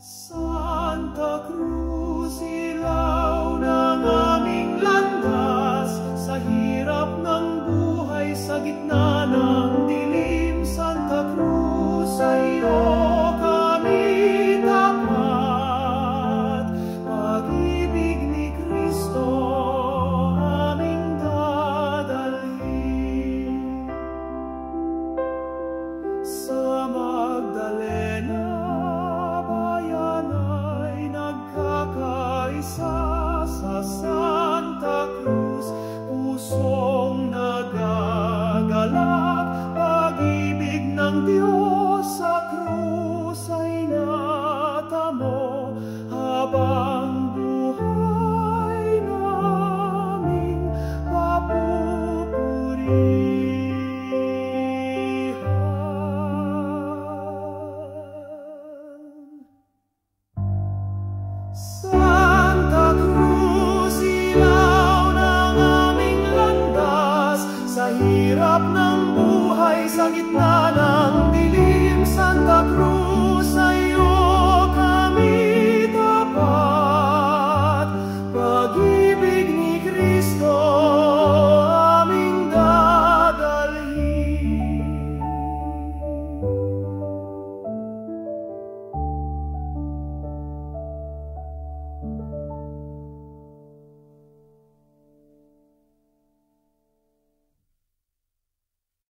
Santa Cruz, ilaw ng aming landas, sa hirap ng buhay, sa gitna ng dilim. Santa Cruz, sa iyo kami tapat, pag-ibig ni Cristo aming dadalhin. Sa Magdalena sa Santa Cruz, pusong nagagalak, pag-ibig ng Diyos sa krus ay natamo, habang buhay naming papupurihan. Santa Cruz, ilaw ng aming landas, sa hirap ng buhay, sa gitna ng